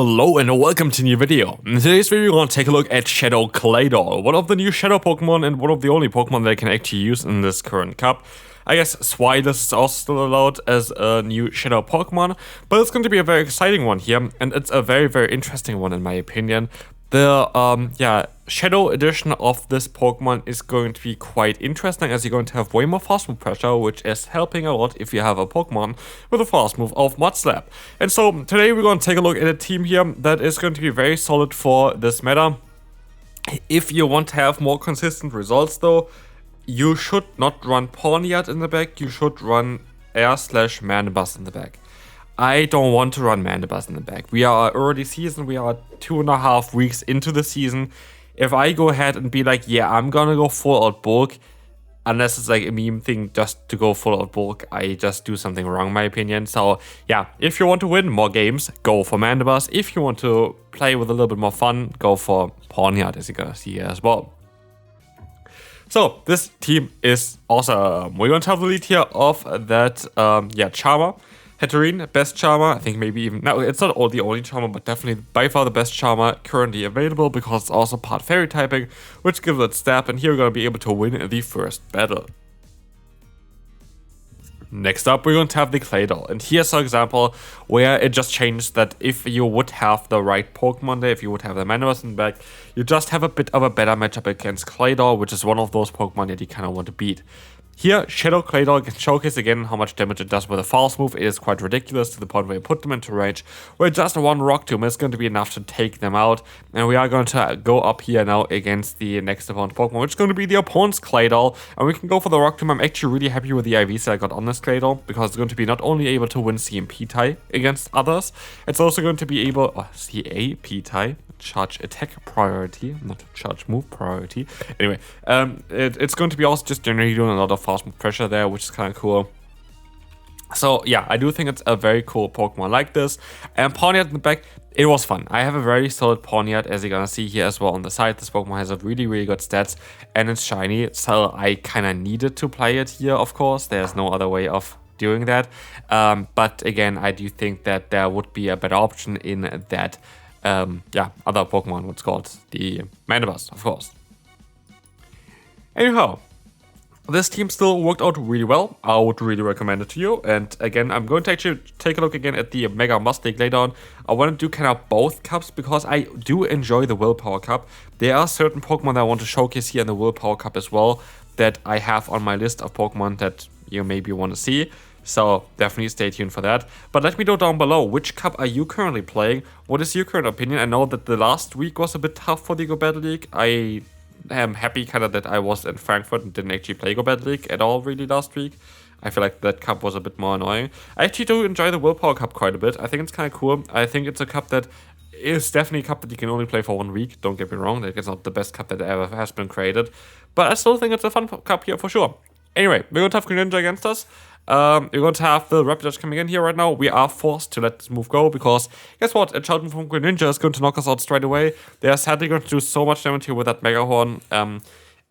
Hello and welcome to a new video. In today's video we're going to take a look at Shadow Claydol, one of the new Shadow Pokemon and one of the only Pokemon that I can actually use in this current cup. I guess Swidus is also still allowed as a new Shadow Pokemon, but it's going to be a very exciting one here, and it's a very interesting one in my opinion. The Shadow edition of this Pokemon is going to be quite interesting, as you're going to have way more fast move pressure, which is helping a lot if you have a Pokemon with a fast move of Mud Slap. And so today we're going to take a look at a team here that is going to be very solid for this meta. If you want to have more consistent results though, you should not run Pawniard in the back, you should run Air/Mandibuzz in the back. I don't want to run Mandibuzz in the back. We are early season, we are 2.5 weeks into the season. If I go ahead and be like, yeah, I'm gonna go full out bulk, unless it's like a meme thing just to go full out bulk, I just do something wrong in my opinion. So yeah, if you want to win more games, go for Mandibuzz. If you want to play with a little bit more fun, go for Pawniard, as you're gonna see here as well. So this team is awesome. We're going to have the lead here of that, Charmer. Hatterene, best Charmer, I think maybe even, no, it's not the only Charmer, but definitely by far the best Charmer currently available, because it's also part Fairy typing, which gives it stab, and here we're going to be able to win the first battle. Next up, we're going to have the Claydol, and here's an example where it just changed that if you would have the right Pokemon there, if you would have the Mandibuzz in the back, you just have a bit of a better matchup against Claydol, which is one of those Pokemon that you kind of want to beat. Here, Shadow Claydol can showcase again how much damage it does with a fast move. It is quite ridiculous to the point where you put them into range, where just one Rock Tomb is going to be enough to take them out. And we are going to go up here now against the next opponent's Pokemon, which is going to be the opponent's Claydol. And we can go for the Rock Tomb. I'm actually really happy with the IVs that I got on this Claydol, because it's going to be not only able to win CMP tie against others, it's also going to be able, CAP tie, charge attack priority, not charge move priority. Anyway, it's going to be also just generally doing a lot of fast move pressure there, which is kind of cool. So yeah, I do think it's a very cool Pokemon like this. And Pawniard in the back, it was fun. I have a very solid Pawniard, as you're gonna see here as well on the side. This Pokemon has a really good stats, and it's shiny, so I kind of needed to play it here, of course. There's no other way of doing that. But again, I do think that there would be a better option in that other Pokemon, what's called the Mandibuzz, of course. Anyhow, this team still worked out really well. I would really recommend it to you. And again, I'm going to actually take a look again at the Mega Mustang Laydown. I want to do kind of both cups, because I do enjoy the Willpower Cup. There are certain Pokemon that I want to showcase here in the Willpower Cup as well, that I have on my list of Pokemon that you maybe want to see. So definitely stay tuned for that. But let me know down below, which cup are you currently playing? What is your current opinion? I know that the last week was a bit tough for the Go Battle League. I am happy kind of that I was in Frankfurt and didn't actually play Go Battle League at all really last week. I feel like that cup was a bit more annoying. I actually do enjoy the Willpower Cup quite a bit. I think it's kind of cool. I think it's a cup that is definitely a cup that you can only play for 1 week. Don't get me wrong, that it's not the best cup that ever has been created. But I still think it's a fun cup here for sure. Anyway, we're going to have Greninja against us. We're going to have the Rapidash coming in here right now. We are forced to let this move go, because guess what? A Child Move from Greninja is going to knock us out straight away. They are sadly going to do so much damage here with that Mega Horn.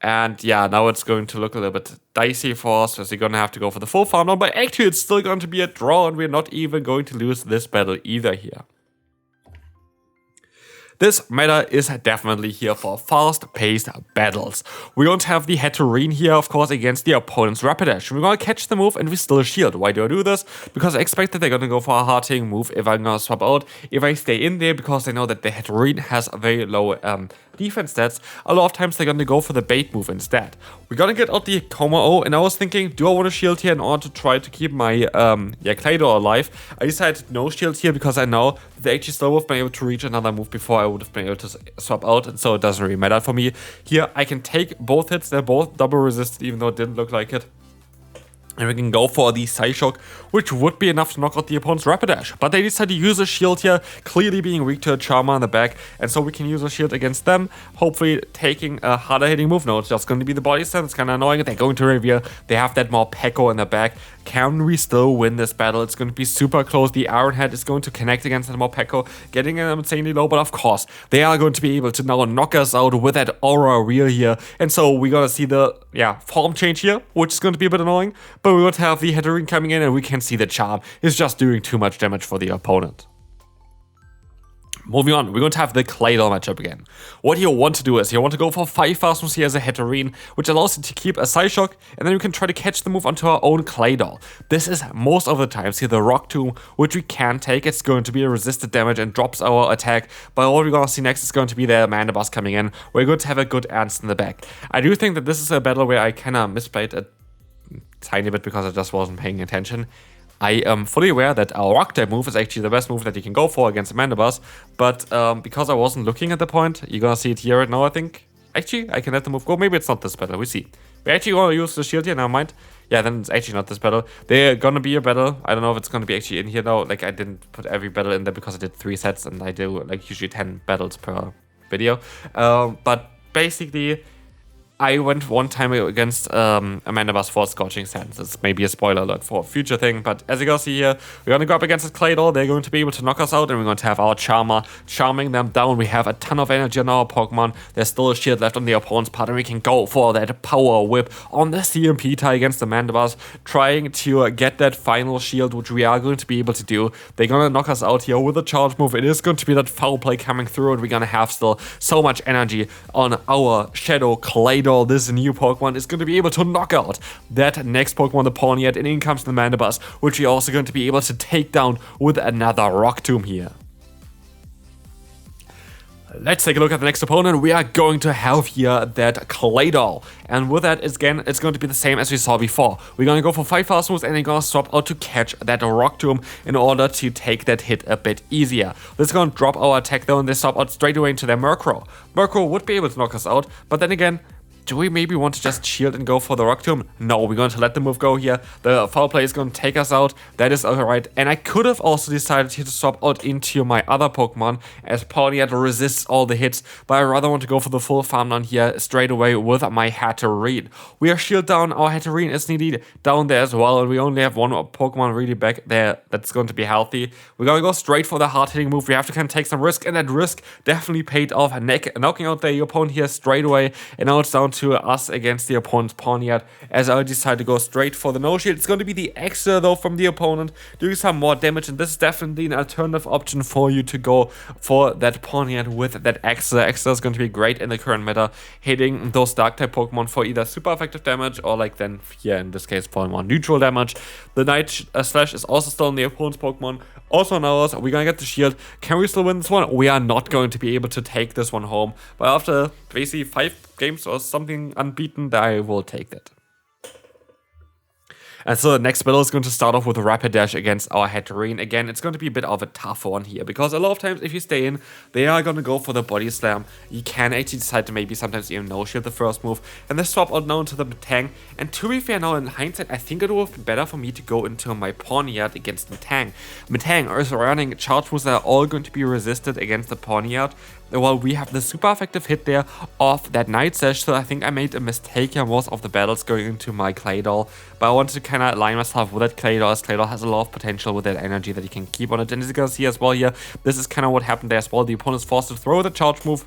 And yeah, now it's going to look a little bit dicey for us, as we're going to have to go for the full farm down. But actually, it's still going to be a draw, and we're not even going to lose this battle either here. This meta is definitely here for fast-paced battles. We're going to have the Hatterene here, of course, against the opponent's Rapidash. We're going to catch the move and we still shield. Why do I do this? Because I expect that they're going to go for a hard-hitting move if I'm going to swap out. If I stay in there, because I know that the Hatterene has a very low defense stats, a lot of times they're going to go for the bait move instead. We're going to get out the Kommo-o, and I was thinking, do I want to shield here in order to try to keep my Claydol alive? I decided no shield here, because I know that they actually still would have been able to reach another move before I would have been able to swap out, and so it doesn't really matter for me. Here, I can take both hits, they're both double resisted, even though it didn't look like it. And we can go for the Psyshock, which would be enough to knock out the opponent's Rapidash. But they decided to use a shield here, clearly being weak to a Charmer in the back. And so we can use a shield against them, hopefully taking a harder hitting move. No, it's just going to be the body slam. It's kind of annoying. They're going to reveal. They have that more Peko in the back. Can we still win this battle? It's going to be super close. The Iron Head is going to connect against that Morpeko, getting them insanely low. But of course, they are going to be able to now knock us out with that Aura Reel here. And so we're going to see the form change here, which is going to be a bit annoying. But we're going to have the Hatterene coming in, and we can see the Charm is just doing too much damage for the opponent. Moving on, we're going to have the Claydol matchup again. What you want to do is you want to go for 5 fast moves here as a Hatterene, which allows you to keep a Psyshock, and then you can try to catch the move onto our own Claydol. This is most of the times here the Rock Tomb, which we can take. It's going to be a resisted damage and drops our attack, but what we're going to see next is going to be the Mandibuzz coming in. We're going to have a good answer in the back. I do think that this is a battle where I kind of misplayed a tiny bit because I just wasn't paying attention. I am fully aware that our Rock type move is actually the best move that you can go for against a Mandibuzz, but because I wasn't looking at the point, you're gonna see it here right now, I think. Actually, I can let the move go. Maybe it's not this battle, we see. We're actually gonna use the shield here, never mind. Yeah, then it's actually not this battle. They're gonna be a battle. I don't know if it's gonna be actually in here though. Like, I didn't put every battle in there because I did 3 sets and I do like usually 10 battles per video. But basically, I went one time against Mandibuzz for Scorching Sands. It's maybe a spoiler alert for a future thing, but as you guys see here, we're going to go up against the Claydol. They're going to be able to knock us out, and we're going to have our Charmer charming them down. We have a ton of energy on our Pokemon. There's still a shield left on the opponent's part, and we can go for that Power Whip on the CMP tie against the Mandibuzz, trying to get that final shield, which we are going to be able to do. They're going to knock us out here with a charge move. It is going to be that foul play coming through, and we're going to have still so much energy on our Shadow Claydol. This new Pokemon is going to be able to knock out that next Pokemon, the Pawniard, and in comes the Mandibuzz, which we're also going to be able to take down with another Rock Tomb here. Let's take a look at the next opponent. We are going to have here that Claydol. And with that, again, it's going to be the same as we saw before. We're going to go for 5 fast moves and we're going to swap out to catch that Rock Tomb in order to take that hit a bit easier. This is going to drop our attack though, and they swap out straight away into their Murkrow. Murkrow would be able to knock us out, but then again, do we maybe want to just shield and go for the Rock Tomb? No, we're going to let the move go here. The foul play is going to take us out. That is alright. And I could have also decided here to swap out into my other Pokemon, as Pawniard resists all the hits, but I rather want to go for the full farm down here straight away with my Hatterene. We are shield down. Our Hatterene is needed down there as well, and we only have one Pokemon really back there that's going to be healthy. We're going to go straight for the hard-hitting move. We have to kind of take some risk, and that risk definitely paid off. Knocking out the opponent here straight away, and now it's down to us against the opponent's Pawniard, as I decide to go straight for the no shield. It's going to be the Extra though from the opponent, doing some more damage, and this is definitely an alternative option for you to go for that Pawniard with that Extra. Extra is going to be great in the current meta, hitting those dark type Pokemon for either super effective damage or like then here in this case for more neutral damage. The Night Slash is also still in the opponent's Pokemon, also on ours. We're gonna get the shield. Can we still win this one? We are not going to be able to take this one home, but after basically 5 games or something unbeaten, I will take that. And so the next battle is going to start off with a Rapidash against our Hatterene. Again, it's going to be a bit of a tough one here, because a lot of times if you stay in, they are going to go for the Body Slam. You can actually decide to maybe sometimes even no-shield the first move, and then swap out now into the Metang. And to be fair now, in hindsight, I think it would have been better for me to go into my Pawniard against Metang. Metang is running charge moves that are all going to be resisted against the Pawniard, while we have the super effective hit there of that Night Slash. So I think I made a mistake here most of the battles going into my Claydol, but I wanted to kind of align myself with that Claydol, as Claydol has a lot of potential with that energy that you can keep on it. And as you can see as well here, this is kind of what happened there as well. The opponent is forced to throw the charge move.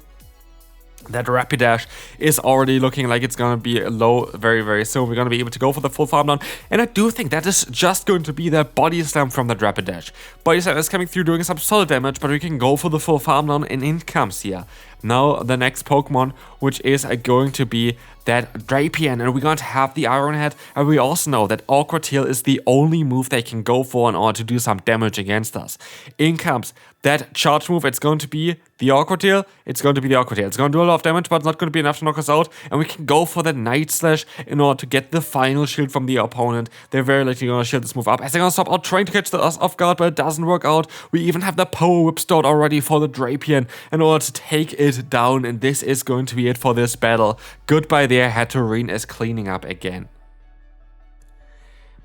That Rapidash is already looking like it's going to be low very, very soon. We're going to be able to go for the full farm down. And I do think that is just going to be that Body Slam from the Rapidash. Body Slam is coming through doing some solid damage, but we can go for the full farm down, and in comes here now the next Pokemon, which is going to be that Drapion, and we're going to have the Iron Head. And we also know that Awkward Tail is the only move they can go for in order to do some damage against us. In comes that charge move. It's going to be the Awkward Tail. It's going to be the Awkward Tail. It's going to do a lot of damage, but it's not going to be enough to knock us out. And we can go for the Night Slash in order to get the final shield from the opponent. They're very likely going to shield this move up, as they're going to stop out trying to catch us off guard, but it doesn't work out. We even have the Power Whip stored already for the Drapion in order to take it down, and this is going to be it for this battle. Goodbye there, Hatterene is cleaning up again.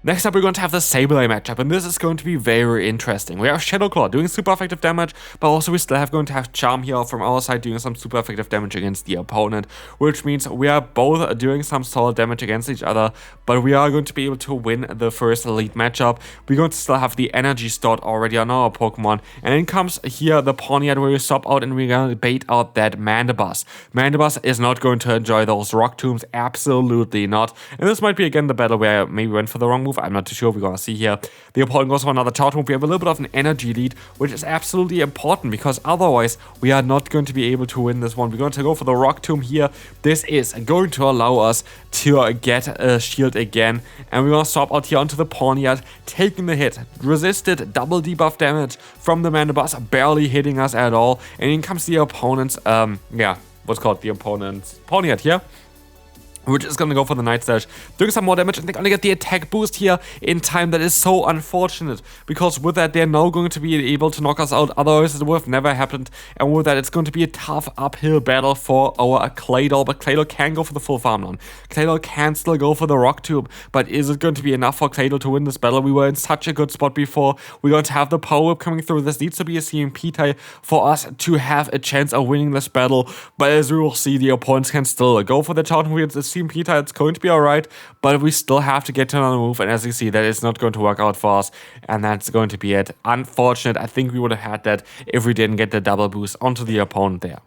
Next up, we're going to have the Sableye matchup, and this is going to be very interesting. We have Shadow Claw doing super effective damage, but also we still have going to have Charm here from our side doing some super effective damage against the opponent, which means we are both doing some solid damage against each other, but we are going to be able to win the first elite matchup. We're going to still have the energy stored already on our Pokemon, and in comes here the Pawniard, where we swap out and we're going to bait out that Mandibuzz. Mandibuzz is not going to enjoy those Rock Tombs, absolutely not, and this might be again the battle where I maybe went for the wrong move. move. I'm not too sure. We're gonna see here. The opponent goes for another charge move. We have a little bit of an energy lead, which is absolutely important because otherwise we are not going to be able to win this one. We're going to go for the Rock Tomb here. This is going to allow us to get a shield again, and we're gonna swap out here onto the Pawniard, taking the hit, resisted double debuff damage from the Mandibus, barely hitting us at all, and in comes the opponent's what's called the opponent's Pawniard here, which is going to go for the Night Slash, doing some more damage, and they're going to get the attack boost here in time. That is so unfortunate, because with that, they're now going to be able to knock us out, otherwise it would have never happened, and with that, it's going to be a tough uphill battle for our Claydol, but Claydol can go for the full farmland. Claydol can still go for the Rock Tube, but is it going to be enough for Claydol to win this battle? We were in such a good spot before. We're going to have the Power Whip coming through. This needs to be a CMP tie for us to have a chance of winning this battle, but as we will see, the opponents can still go for the charge move. It's CMP tie, it's going to be alright, but we still have to get to another move, and as you see, that is not going to work out for us, and that's going to be it. Unfortunate. I think we would have had that if we didn't get the double boost onto the opponent there.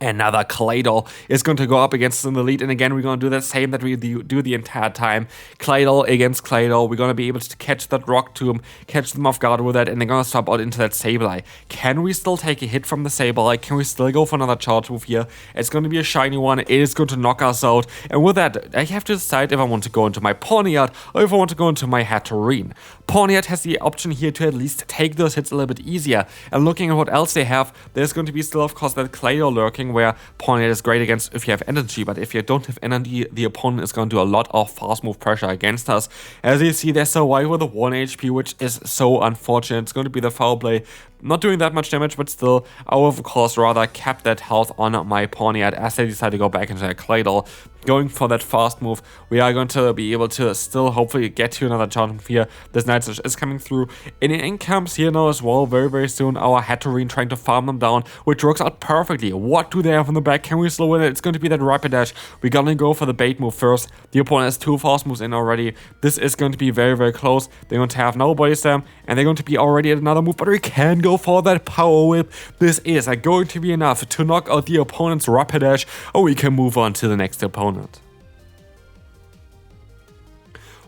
Another Claydol is going to go up against us in the lead, and again, we're going to do the same that we do the entire time. Claydol against Claydol, we're going to be able to catch that Rock Tomb, catch them off guard with that, and they're going to swap out into that Sableye. Can we still take a hit from the Sableye? Can we still go for another charge move here? It's going to be a shiny one, it is going to knock us out, and with that, I have to decide if I want to go into my Pawniard or if I want to go into my Thackery. Pawniard has the option here to at least take those hits a little bit easier, and looking at what else they have, there's going to be still, of course, that Claydol lurking, where Pawniard is great against if you have energy, but if you don't have energy, the opponent is going to do a lot of fast move pressure against us. As you see, they survive with a 1 HP, which is so unfortunate. It's going to be the foul play. Not doing that much damage, but still, I would, of course, rather kept that health on my Pawniard as they decide to go back into their Claydol. Going for that fast move, we are going to be able to still hopefully get to another charge move here. This Night Slash is coming through, and in comes here now as well, very, very soon, our Thackery trying to farm them down, which works out perfectly. What do they have in the back? Can we slow win it? It's going to be that Rapidash. We're gonna go for the bait move first. The opponent has 2 fast moves in already. This is going to be very, very close. They're going to have no body slam, and they're going to be already at another move, but we can go for that Power Whip. This is going to be enough to knock out the opponent's Rapidash, or we can move on to the next opponent.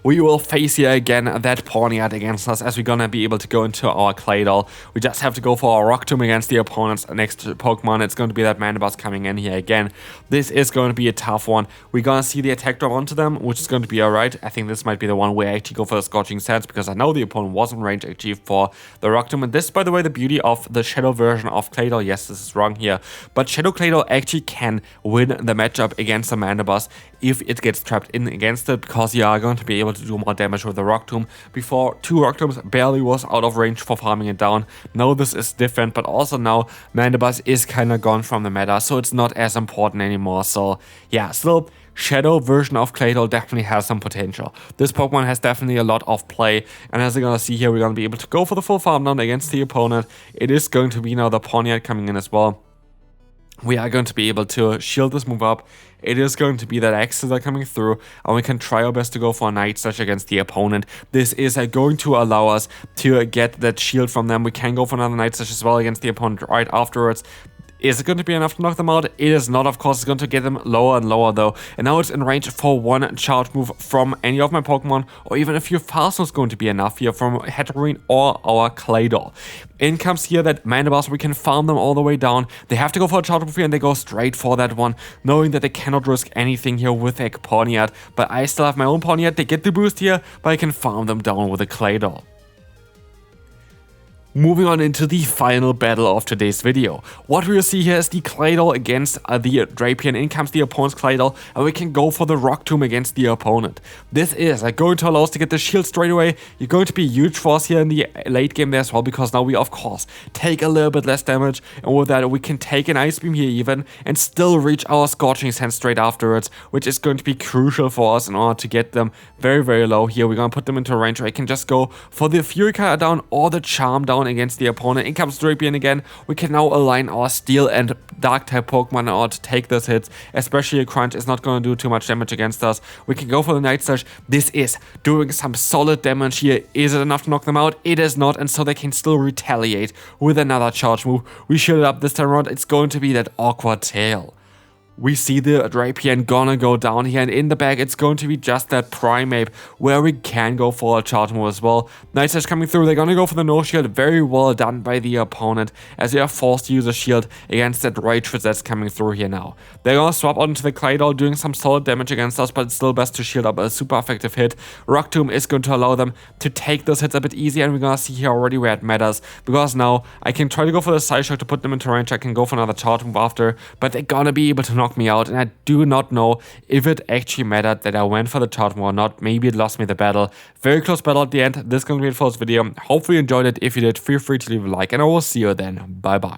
We will face here again that Pawniard against us, as we're gonna be able to go into our Claydol. We just have to go for our Rock Tomb against the opponent's next Pokemon. It's going to be that Mandibus coming in here again. This is going to be a tough one. We're gonna see the attack drop onto them, which is going to be alright. I think this might be the one where I actually go for the Scorching Sands, because I know the opponent was in range actually for the Rock Tomb. And this, by the way, the beauty of the Shadow version of Claydol. Yes, this is wrong here, but Shadow Claydol actually can win the matchup against the Mandibus if it gets trapped in against it, because you are going to be able to do more damage with the Rock Tomb. Before, 2 Rock Tombs barely was out of range for farming it down. Now this is different, but also now Mandibus is kind of gone from the meta, so it's not as important anymore. So yeah, still, Shadow version of Claydol definitely has some potential. This Pokemon has definitely a lot of play, and as you're gonna see here, we're gonna be able to go for the full farm down against the opponent. It is going to be now the Pawniard coming in as well. We are going to be able to shield this move up. It is going to be that Axes are coming through, and we can try our best to go for a Night Slash against the opponent. This is going to allow us to get that shield from them. We can go for another Night Slash as well against the opponent right afterwards. Is it going to be enough to knock them out? It is not, of course. It's going to get them lower and lower though. And now it's in range for 1 charge move from any of my Pokemon, or even a few fast moves going to be enough here from Thackery or our Claydol. In comes here that Mandibus. We can farm them all the way down. They have to go for a charge move here, and they go straight for that one, knowing that they cannot risk anything here with a Pawniard. But I still have my own Pawniard. They get the boost here, but I can farm them down with a Claydol. Moving on into the final battle of today's video. What we will see here is the Claydol against the Drapion. In comes the opponent's Claydol, and we can go for the Rock Tomb against the opponent. This is going to allow us to get the shield straight away. You're going to be a huge force here in the late game there as well, because now we, of course, take a little bit less damage, and with that we can take an Ice Beam here even, and still reach our Scorching Sands straight afterwards, which is going to be crucial for us in order to get them very, very low here. We're going to put them into a range where I can just go for the Fury Card down or the Charm down against the opponent. In comes Drapion again. We can now align our Steel and Dark type Pokemon in order to take those hits, especially a Crunch is not going to do too much damage against us. We can go for the Night Slash. This is doing some solid damage here. Is it enough to knock them out? It is not, and so they can still retaliate with another charge move. We shield it up this time around. It's going to be that awkward tail. we see the Drapion gonna go down here, and in the back it's going to be just that Primeape where we can go for a charge move as well. Night Slash coming through, they're gonna go for the no shield. Very well done by the opponent as they are forced to use a shield against that Raichu that's coming through here now. They're gonna swap onto the Claydol, doing some solid damage against us, but it's still best to shield up a super effective hit. Rock Tomb is going to allow them to take those hits a bit easier, and we're gonna see here already where it matters, because now I can try to go for the Side Shock to put them into range. I can go for another charge move after, but they're gonna be able to knock me out, and I do not know if it actually mattered that I went for the charge move or not. Maybe it lost me the battle. Very close battle at the end. This is going to be it for this video. Hopefully you enjoyed it. If you did, feel free to leave a like, and I will see you then. Bye bye.